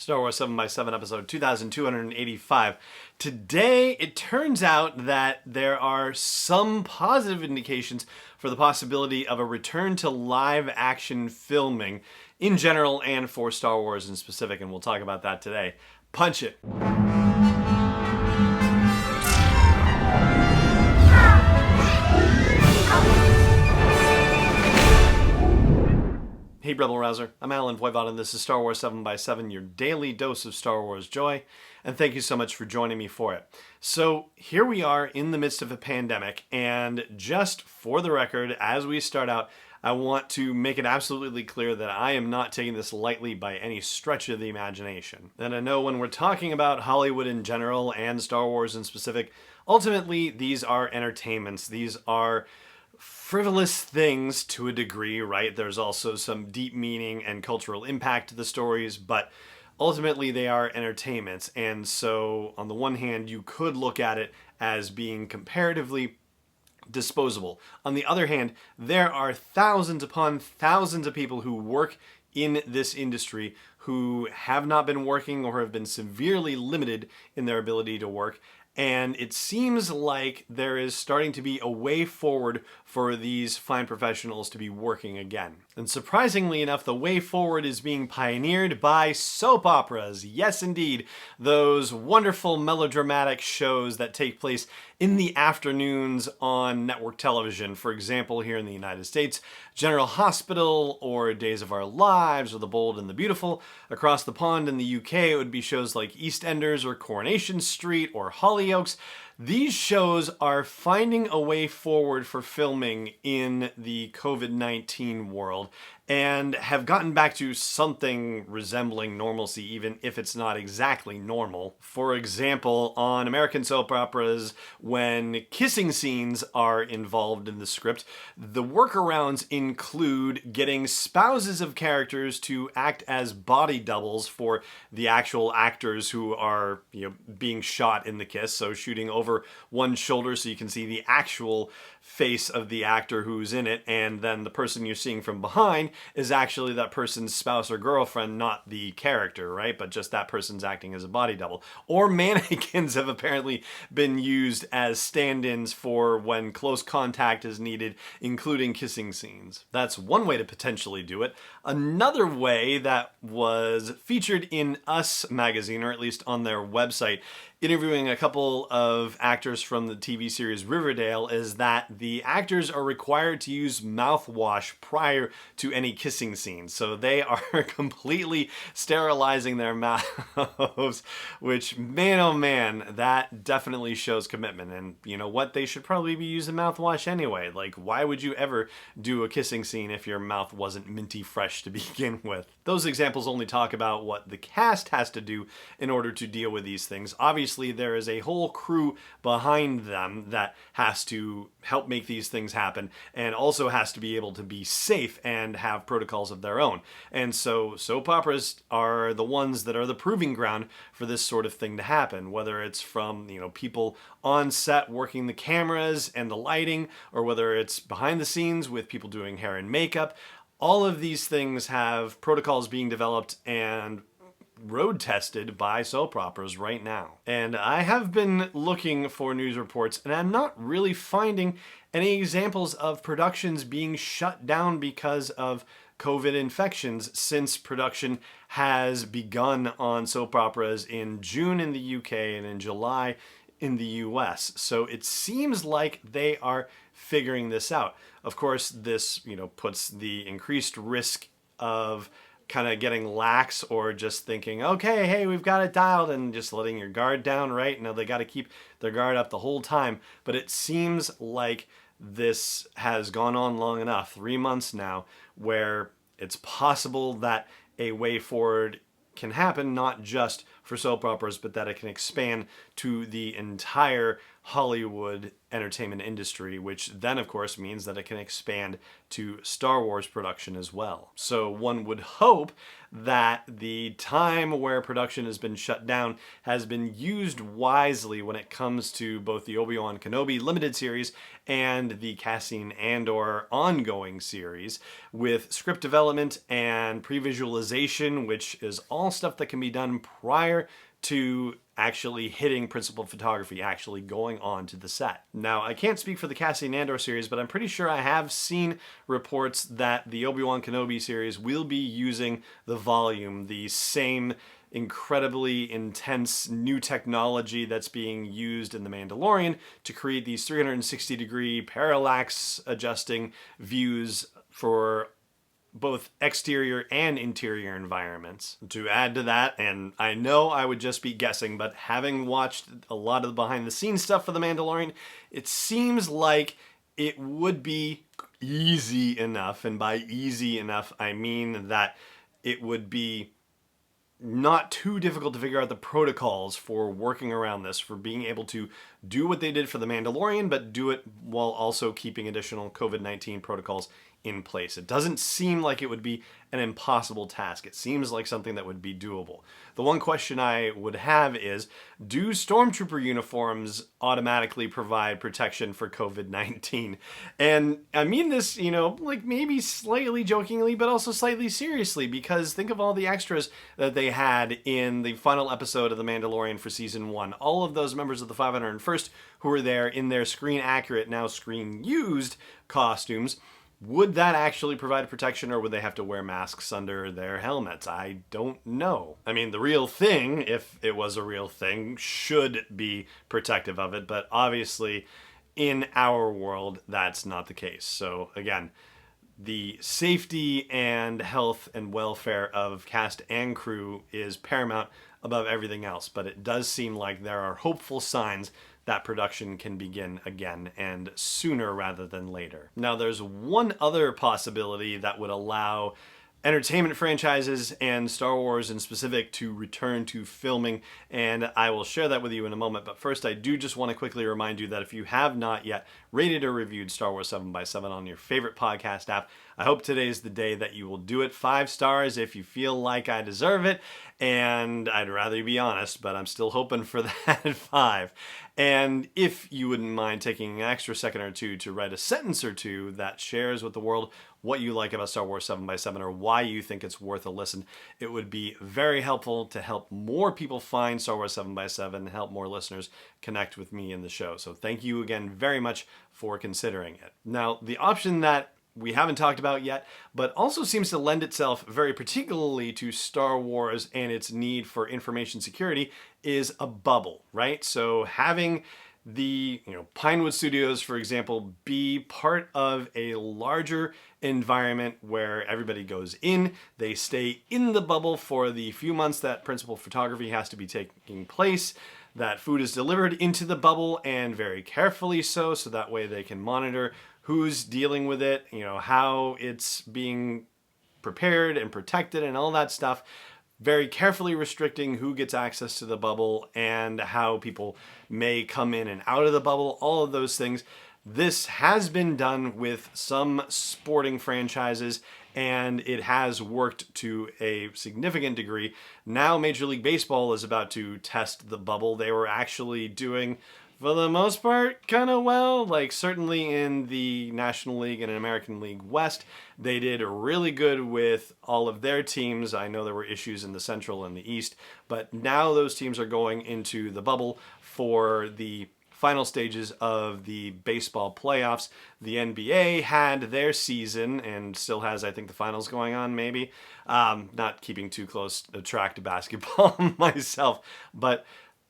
Star Wars 7x7 episode 2285. Today, it turns out that there are some positive indications for the possibility of a return to live action filming in general and for Star Wars in specific, and we'll talk about that today. Punch it. Hey Rebel Rouser, I'm Alan Voivod and this is Star Wars 7x7, your daily dose of Star Wars joy, and thank you so much for joining me for it. So here we are in the midst of a pandemic, and just for the record, as we start out, I want to make it absolutely clear that I am not taking this lightly by any stretch of the imagination. And I know when we're talking about Hollywood in general and Star Wars in specific, ultimately these are entertainments, these are frivolous things to a degree, right? There's also some deep meaning and cultural impact to the stories, but ultimately they are entertainments. And so on the one hand, you could look at it as being comparatively disposable. On the other hand, there are thousands upon thousands of people who work in this industry who have not been working or have been severely limited in their ability to work. And it seems like there is starting to be a way forward for these fine professionals to be working again. And surprisingly enough, the way forward is being pioneered by soap operas. Yes, indeed. Those wonderful melodramatic shows that take place in the afternoons on network television. For example, here in the United States, General Hospital or Days of Our Lives or The Bold and the Beautiful. Across the pond in the UK, it would be shows like EastEnders or Coronation Street or Hollyoaks. These shows are finding a way forward for filming in the COVID-19 world and have gotten back to something resembling normalcy, even if it's not exactly normal. For example, on American soap operas, when kissing scenes are involved in the script, the workarounds include getting spouses of characters to act as body doubles for the actual actors who are, being shot in the kiss, so shooting over one shoulder so you can see the actual face of the actor who's in it, and then the person you're seeing from behind is actually that person's spouse or girlfriend, not the character, right? But just that person's acting as a body double. Or mannequins have apparently been used as stand-ins for when close contact is needed, including kissing scenes. That's one way to potentially do it. Another way that was featured in Us magazine, or at least on their website, interviewing a couple of actors from the TV series Riverdale, is that the actors are required to use mouthwash prior to any kissing scenes. So they are completely sterilizing their mouths, which, man oh man, that definitely shows commitment. And you know what? They should probably be using mouthwash anyway. Like, why would you ever do a kissing scene if your mouth wasn't minty fresh to begin with? Those examples only talk about what the cast has to do in order to deal with these things. Obviously, there is a whole crew behind them that has to help make these things happen and also has to be able to be safe and have protocols of their own. And so soap operas are the ones that are the proving ground for this sort of thing to happen, whether it's from, people on set working the cameras and the lighting, or whether it's behind the scenes with people doing hair and makeup. All of these things have protocols being developed and road tested by soap operas right now. And I have been looking for news reports and I'm not really finding any examples of productions being shut down because of COVID infections since production has begun on soap operas in June in the UK and in July in the US. So it seems like they are figuring this out. Of course, this, puts the increased risk of kind of getting lax or just thinking, okay, hey, we've got it dialed, and just letting your guard down, right? No, they got to keep their guard up the whole time. But it seems like this has gone on long enough, 3 months now, where it's possible that a way forward can happen, not just for soap operas, but that it can expand to the entire Hollywood entertainment industry, which then of course means that it can expand to Star Wars production as well. So one would hope that the time where production has been shut down has been used wisely when it comes to both the Obi-Wan Kenobi limited series and the Cassian Andor ongoing series, with script development and pre-visualization, which is all stuff that can be done prior to actually hitting principal photography, actually going on to the set. Now, I can't speak for the Cassian Andor series, but I'm pretty sure I have seen reports that the Obi-Wan Kenobi series will be using the volume, the same incredibly intense new technology that's being used in The Mandalorian to create these 360-degree parallax adjusting views for both exterior and interior environments. To add to that, and I know I would just be guessing, but having watched a lot of the behind the scenes stuff for The Mandalorian, it seems like it would be easy enough, and by easy enough I mean that it would be not too difficult to figure out the protocols for working around this, for being able to do what they did for The Mandalorian, but do it while also keeping additional COVID-19 protocols in place. It doesn't seem like it would be an impossible task. It seems like something that would be doable. The one question I would have is, do stormtrooper uniforms automatically provide protection for COVID-19? And I mean this, like maybe slightly jokingly, but also slightly seriously, because think of all the extras that they had in the final episode of The Mandalorian for season 1. All of those members of the 501st who were there in their screen accurate, now screen used costumes. Would that actually provide protection, or would they have to wear masks under their helmets? I don't know. I mean, the real thing, if it was a real thing, should be protective of it, but obviously in our world, that's not the case. So again, the safety and health and welfare of cast and crew is paramount above everything else, but it does seem like there are hopeful signs that production can begin again, and sooner rather than later. Now, there's one other possibility that would allow entertainment franchises and Star Wars in specific to return to filming, and I will share that with you in a moment. But first, I do just want to quickly remind you that if you have not yet rated or reviewed Star Wars 7x7 on your favorite podcast app, I hope today is the day that you will do it. 5 stars if you feel like I deserve it, and I'd rather you be honest, but I'm still hoping for that 5. And if you wouldn't mind taking an extra second or two to write a sentence or two that shares with the world what you like about Star Wars 7x7 or why you think it's worth a listen, it would be very helpful to help more people find Star Wars 7x7 and help more listeners connect with me in the show. So thank you again very much for considering it. Now, the option that we haven't talked about yet, but also seems to lend itself very particularly to Star Wars and its need for information security, is a bubble, right? So having the Pinewood Studios, for example, be part of a larger environment where everybody goes in, they stay in the bubble for the few months that principal photography has to be taking place, that food is delivered into the bubble, and very carefully so that way they can monitor who's dealing with it, how it's being prepared and protected and all that stuff. Very carefully restricting who gets access to the bubble and how people may come in and out of the bubble, all of those things. This has been done with some sporting franchises, and it has worked to a significant degree. Now Major League Baseball is about to test the bubble. They were actually doing, for the most part, kind of well. Like certainly in the National League and American League West, they did really good with all of their teams. I know there were issues in the Central and the East, but now those teams are going into the bubble for the final stages of the baseball playoffs. The NBA had their season and still has, I think, the finals going on, maybe. Not keeping too close a track to basketball myself, but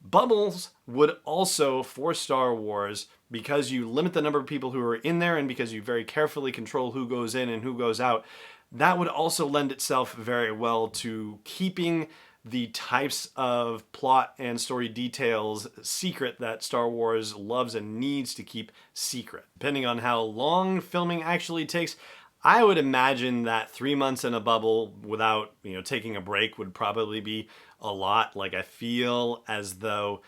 bubbles would also, for Star Wars, because you limit the number of people who are in there and because you very carefully control who goes in and who goes out, that would also lend itself very well to keeping the types of plot and story details secret that Star Wars loves and needs to keep secret. Depending on how long filming actually takes, I would imagine that 3 months in a bubble without, taking a break would probably be a lot. Like, I feel as though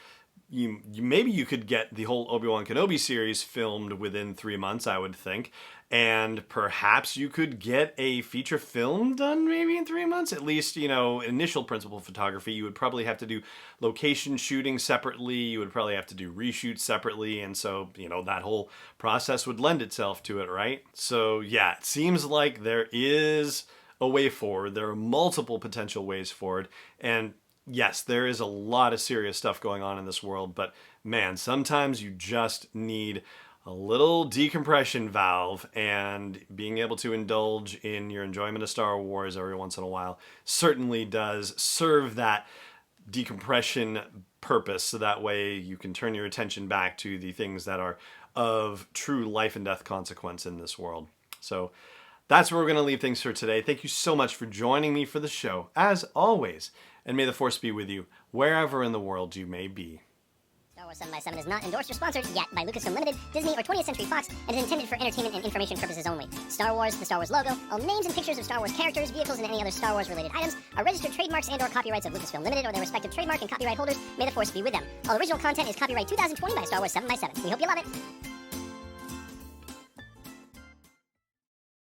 maybe you could get the whole Obi-Wan Kenobi series filmed within 3 months, I would think. And perhaps you could get a feature film done maybe in 3 months. At least, initial principal photography. You would probably have to do location shooting separately. You would probably have to do reshoots separately. And so, that whole process would lend itself to it, right? So, yeah, it seems like there is a way forward. There are multiple potential ways forward. And yes, there is a lot of serious stuff going on in this world. But man, sometimes you just need a little decompression valve, and being able to indulge in your enjoyment of Star Wars every once in a while certainly does serve that decompression purpose, so that way you can turn your attention back to the things that are of true life and death consequence in this world. So that's where we're going to leave things for today. Thank you so much for joining me for the show, as always, and may the Force be with you wherever in the world you may be. Star Wars 7x7 is not endorsed or sponsored yet by Lucasfilm Limited, Disney, or 20th Century Fox, and is intended for entertainment and information purposes only. Star Wars, the Star Wars logo, all names and pictures of Star Wars characters, vehicles, and any other Star Wars-related items are registered trademarks and/or copyrights of Lucasfilm Limited or their respective trademark and copyright holders. May the Force be with them. All original content is copyright 2020 by Star Wars 7x7. We hope you love it.